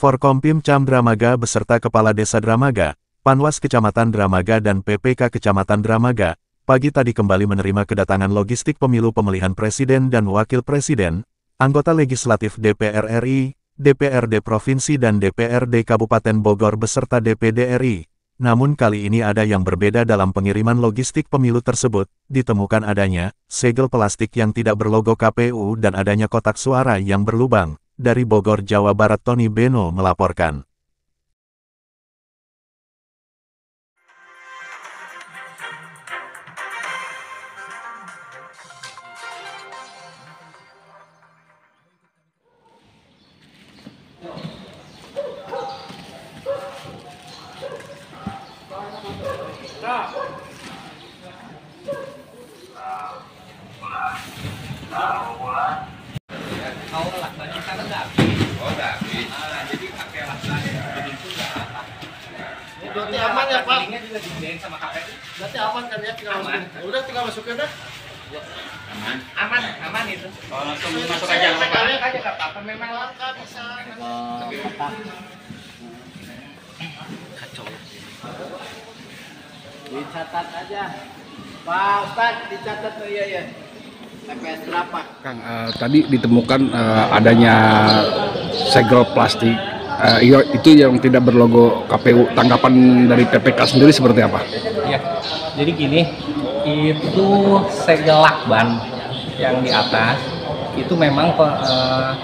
Forkompim Cam Dramaga beserta Kepala Desa Dramaga, Panwas Kecamatan Dramaga dan PPK Kecamatan Dramaga, pagi tadi kembali menerima kedatangan logistik pemilu pemilihan Presiden dan Wakil Presiden, anggota Legislatif DPR RI, DPRD Provinsi dan DPRD Kabupaten Bogor beserta DPD RI. Namun kali ini ada yang berbeda dalam pengiriman logistik pemilu tersebut, ditemukan adanya segel plastik yang tidak berlogo KPU dan adanya kotak suara yang berlubang. Dari Bogor, Jawa Barat, Tony Beno melaporkan. Berarti aman ya Pak? Berarti aman kan ya? Tinggal masukin. Udah tinggal masukin dah. Aman itu. Langsung masuk aja nggak apa-apa. Aja nggak apa-apa. Memang Langkah bisa. kacau. Dicatat aja. Pak Ustadz dicatat tuh ya. TPS berapa? Kang, tadi ditemukan adanya segel plastik itu yang tidak berlogo KPU. Tanggapan dari PPK sendiri seperti apa? Ya, jadi gini, itu segel lakban yang di atas itu memang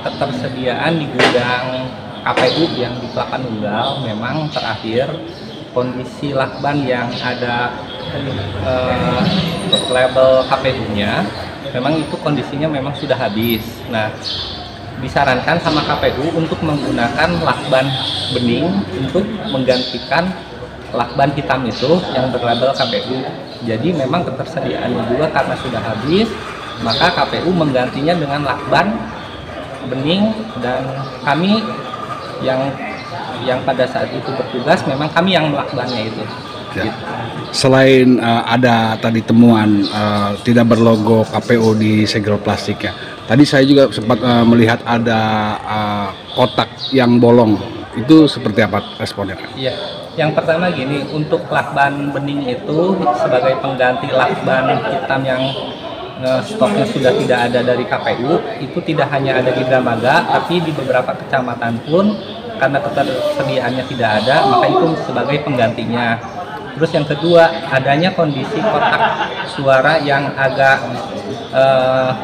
ketersediaan di gudang KPU yang di Kelapa Nunggal. Memang terakhir kondisi lakban yang ada label KPU-nya memang itu kondisinya memang sudah habis. Nah, disarankan sama KPU untuk menggunakan lakban bening untuk menggantikan lakban hitam itu yang berlabel KPU. Jadi memang ketersediaannya juga karena sudah habis, maka KPU menggantinya dengan lakban bening dan kami yang pada saat itu bertugas memang kami yang melakbannya itu. Ya. Selain ada tadi temuan tidak berlogo KPU di segel plastiknya, tadi saya juga sempat melihat ada kotak yang bolong. Itu seperti apa responnya, Kak? Iya, yang pertama gini, untuk lakban bening itu sebagai pengganti lakban hitam yang stoknya sudah tidak ada dari KPU, itu tidak hanya ada di Dramaga, tapi di beberapa kecamatan pun karena ketersediaannya tidak ada, maka itu sebagai penggantinya. Terus yang kedua, adanya kondisi kotak suara yang agak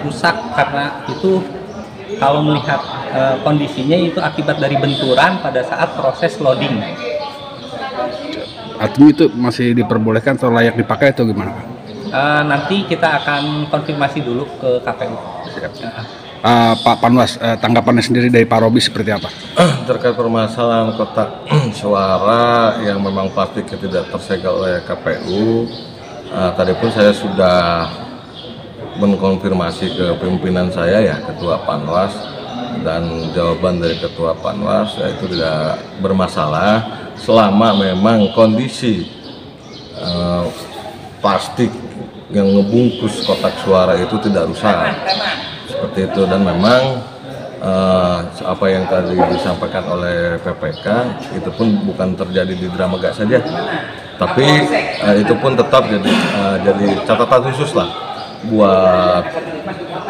rusak karena itu kalau melihat kondisinya itu akibat dari benturan pada saat proses loading. Artinya itu masih diperbolehkan atau layak dipakai atau gimana, Pak? Nanti kita akan konfirmasi dulu ke KPU. Pak Panwas, tanggapannya sendiri dari Pak Robi seperti apa? Terkait permasalahan kotak suara yang memang plastiknya tidak tersegel oleh KPU, tadi pun saya sudah mengkonfirmasi ke pimpinan saya ya, Ketua Panwas, dan jawaban dari Ketua Panwas itu tidak bermasalah selama memang kondisi plastik yang ngebungkus kotak suara itu tidak rusak. Seperti itu, dan memang apa yang tadi disampaikan oleh PPK itu pun bukan terjadi di Dramaga saja, tapi itu pun tetap jadi catatan khusus lah buat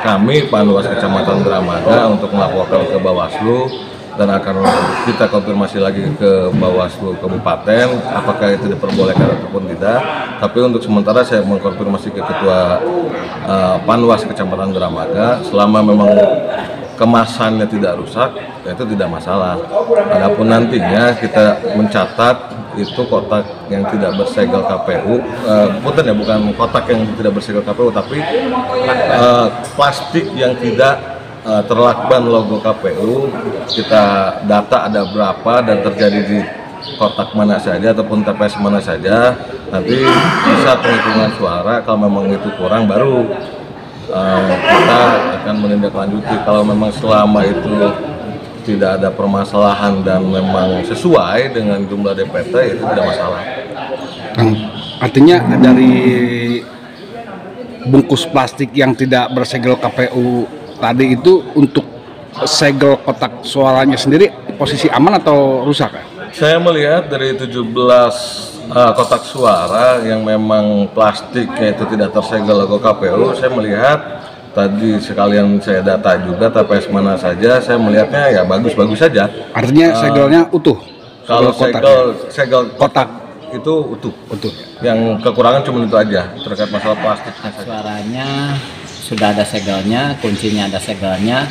kami Panwas Kecamatan Dramaga untuk melaporkan ke Bawaslu, dan akan kita konfirmasi lagi ke Bawaslu Kabupaten apakah itu diperbolehkan ataupun tidak. Tapi untuk sementara saya mengkonfirmasi ke Ketua Panwas Kecamatan Dramaga, selama memang kemasannya tidak rusak, itu tidak masalah. Adapun nantinya kita mencatat itu kotak yang tidak bersegel KPU, bukan kotak yang tidak bersegel KPU, tapi plastik yang tidak terlakban logo KPU, kita data ada berapa dan terjadi di kotak mana saja ataupun TPS mana saja. Nanti di saat penghitungan suara kalau memang itu kurang, baru kita akan menindaklanjuti. Kalau memang selama itu tidak ada permasalahan dan memang sesuai dengan jumlah DPT, itu tidak masalah. Artinya dari bungkus plastik yang tidak bersegel KPU tadi itu untuk segel kotak suaranya sendiri posisi aman atau rusak? Saya melihat dari 17 kotak suara yang memang plastiknya itu tidak tersegel logo KPU, saya melihat tadi sekalian saya data juga TPS mana saja, saya melihatnya ya bagus-bagus saja. Artinya segelnya utuh? Kalau segel kotak itu utuh. Yang kekurangan cuma itu aja terkait masalah plastik. Suaranya sudah ada segelnya, kuncinya ada segelnya,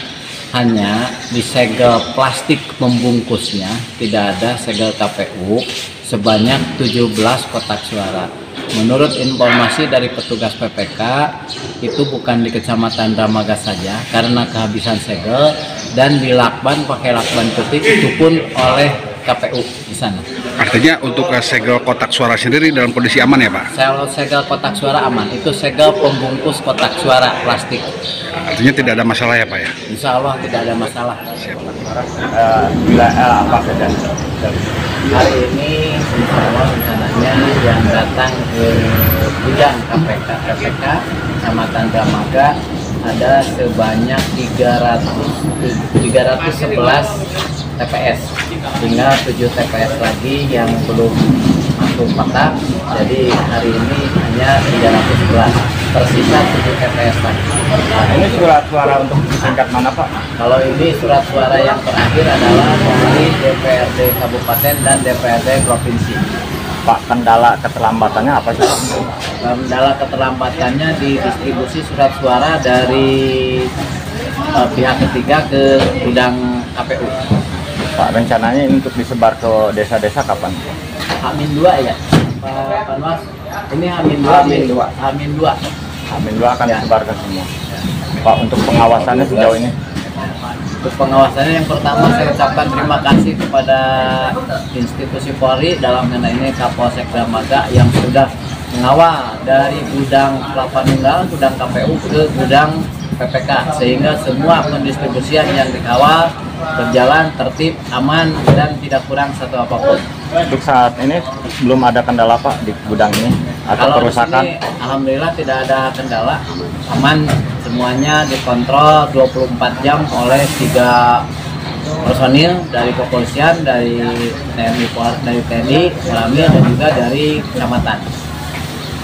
hanya di segel plastik pembungkusnya tidak ada segel KPU sebanyak 17 kotak suara. Menurut informasi dari petugas PPK, itu bukan di Kecamatan Dramaga saja karena kehabisan segel, dan di Lakban pakai lakban putih itu pun oleh KPU di sana. Artinya untuk segel kotak suara sendiri dalam kondisi aman ya Pak? Segel kotak suara aman, itu segel pembungkus kotak suara plastik. Artinya tidak ada masalah ya Pak ya? Insya Allah tidak ada masalah. Apa saja? Hari ini insya Allah rencananya yang datang ke gudang PPK Kecamatan Dramaga ada sebanyak 311 TPS, tinggal 7 TPS lagi yang belum masuk kotak. Jadi hari ini hanya 311, tersisa 7 TPS lagi. Ini surat suara untuk tingkat mana Pak? Kalau ini surat suara yang terakhir adalah dari DPRD Kabupaten dan DPRD Provinsi. Pak, kendala keterlambatannya apa sih? Kendala keterlambatannya di distribusi surat suara dari pihak ketiga ke gudang KPU. Pak, rencananya ini untuk disebar ke desa-desa kapan? Amin 2 ya, Pak Panwas. Ini Amin 2. Amin 2 akan disebarkan semua. Pak, untuk pengawasannya sejauh ini? Untuk pengawasannya yang pertama saya ucapkan terima kasih kepada institusi Polri, dalam hal ini Kapolsek Dramaga yang sudah mengawal dari gudang kelapa nunggal, gudang KPU ke gudang PPK, sehingga semua pendistribusian yang dikawal berjalan tertib, aman, dan tidak kurang satu apapun. Untuk saat ini belum ada kendala Pak di gudang ini atau Kalau di kerusakan? sini, alhamdulillah tidak ada kendala, aman, semuanya dikontrol 24 jam oleh 3 personil dari kepolisian, dari TNI, Koramil, dan juga dari kecamatan.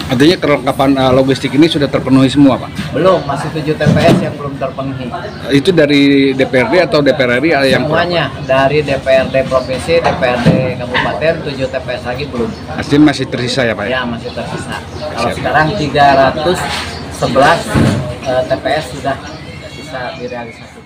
Artinya kelengkapan logistik ini sudah terpenuhi semua Pak? Belum, masih 7 TPS yang belum terpenuhi. Itu dari DPRD atau DPR RI yang Semuanya dari DPRD Provinsi, DPRD Kabupaten, 7 TPS lagi belum. artinya masih tersisa ya Pak? Ya, masih tersisa. Kalau sekarang 311 TPS sudah bisa direalisasikan.